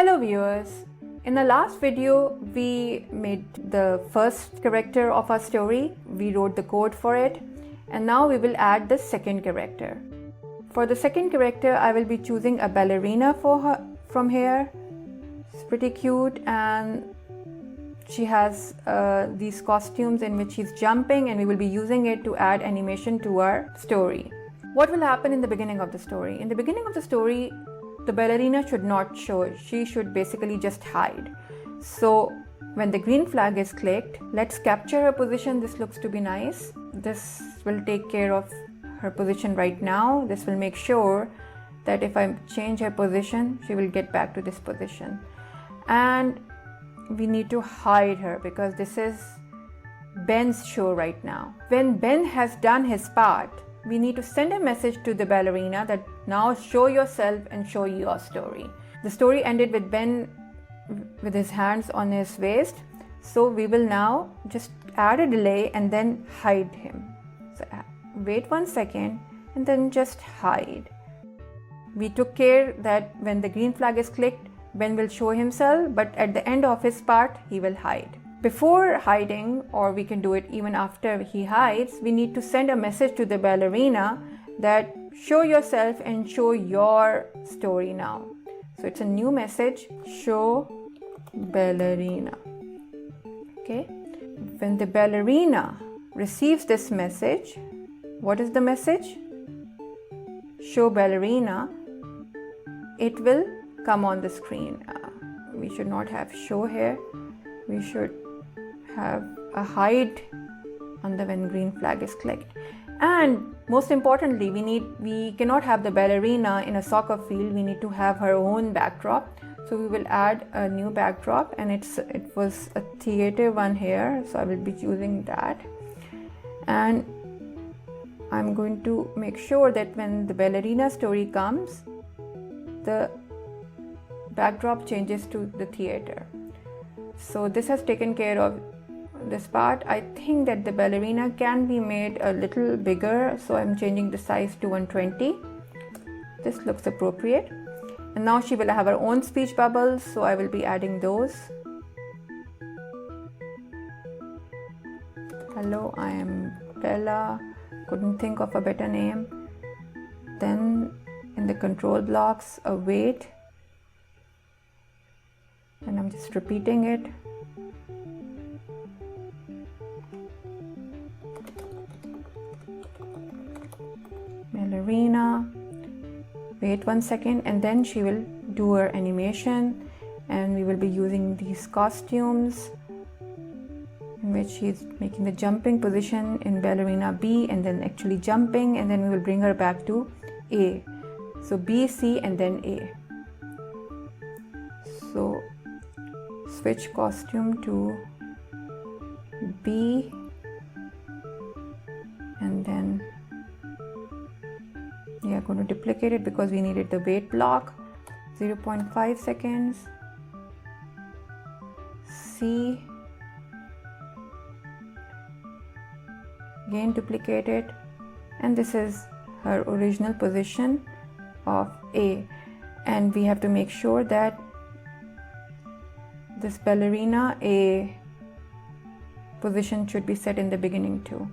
Hello viewers, in the last video we made the first character of our story, we wrote the code for it, and now we will add the second character. For the second character I will be choosing a ballerina for her from here. It's pretty cute and she has these costumes in which she's jumping, and we will be using it to add animation to our story. What will happen in the beginning of the story? In the beginning of the story, the ballerina should not show, she should basically just hide. So when the green flag is clicked, let's capture her position. This looks to be nice. This will take care of her position right now. This will make sure that if I change her position, she will get back to this position. And we need to hide her because this is Ben's show right now. When Ben has done his part, we need to send a message to the ballerina that now show yourself and show your story. The story ended with Ben with his hands on his waist. So we will now just add a delay and then hide him. So wait 1 second and then just hide. We took care that when the green flag is clicked, Ben will show himself, but at the end of his part, he will hide. Before hiding, or we can do it even after he hides, we need to send a message to the ballerina that show yourself and show your story now. So it's a new message, show ballerina. Okay. When the ballerina receives this message, what is the message? Show ballerina. It will come on the screen. We should not have show here. We should have a hide on the when green flag is clicked. And most importantly, we cannot have the ballerina in a soccer field. We need to have her own backdrop. So we will add a new backdrop, and it was a theater one here, so I will be using that. And I'm going to make sure that when the ballerina story comes, the backdrop changes to the theater. So this has taken care of this part. I think that the ballerina can be made a little bigger, so I'm changing the size to 120. This looks appropriate. And now she will have her own speech bubbles, so I will be adding those. Hello, I am Bella. Couldn't think of a better name. Then in the control blocks, a wait. And I'm just repeating it. Ballerina. Wait 1 second, and then she will do her animation, and we will be using these costumes in which she's making the jumping position in ballerina B and then actually jumping, and then we will bring her back to A. So B, C, and then A. So switch costume to B, and then we are going to duplicate it because we needed the wait block. 0.5 seconds. C, again duplicate it, and this is her original position of A, and we have to make sure that this ballerina A position should be set in the beginning too.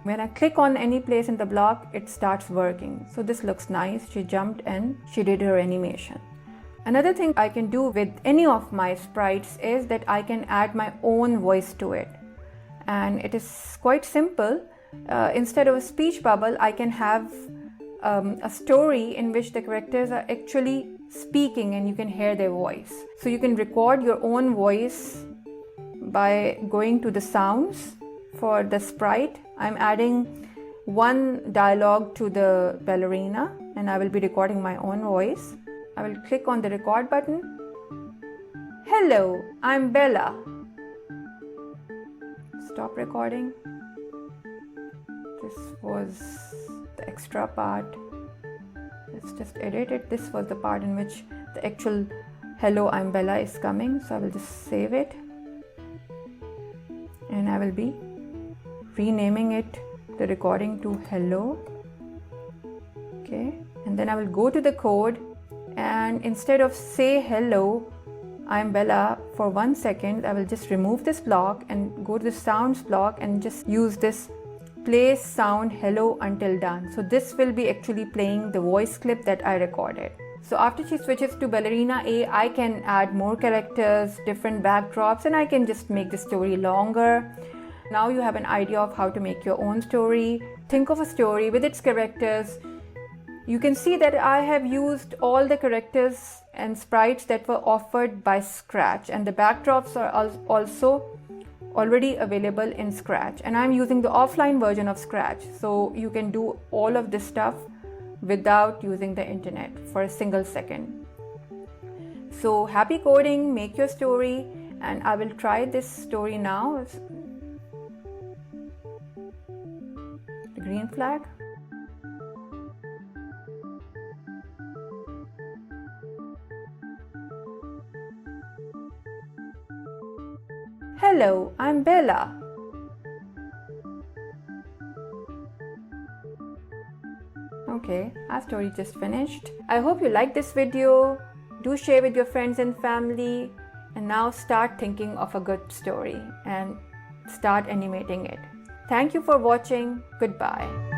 When I click on any place in the block, it starts working. So this looks nice. She jumped and she did her animation. Another thing I can do with any of my sprites is that I can add my own voice to it. And it is quite simple. Instead of a speech bubble, I can have a story in which the characters are actually speaking and you can hear their voice. So you can record your own voice by going to the sounds. For the sprite, I'm adding one dialogue to the ballerina, and I will be recording my own voice. I will click on the record button. Hello, I'm Bella. Stop recording. This was the extra part. Let's just edit it. This was the part in which the actual hello, I'm Bella is coming. So I will just save it. And I will be renaming it, the recording, to hello. Okay, and then I will go to the code and instead of say hello, I'm Bella, for 1 second, I will just remove this block and go to the sounds block and just use this play sound hello until done. So this will be actually playing the voice clip that I recorded. So after she switches to Ballerina A, I can add more characters, different backdrops, and I can just make the story longer. Now you have an idea of how to make your own story. Think of a story with its characters. You can see that I have used all the characters and sprites that were offered by Scratch, and the backdrops are also already available in Scratch, and I'm using the offline version of Scratch, so you can do all of this stuff without using the internet for a single second. So happy coding, make your story, and I will try this story now. The green flag. Hello, I'm Bella. Okay, our story just finished. I hope you liked this video. Do share with your friends and family, and now start thinking of a good story and start animating it. Thank you for watching. Goodbye.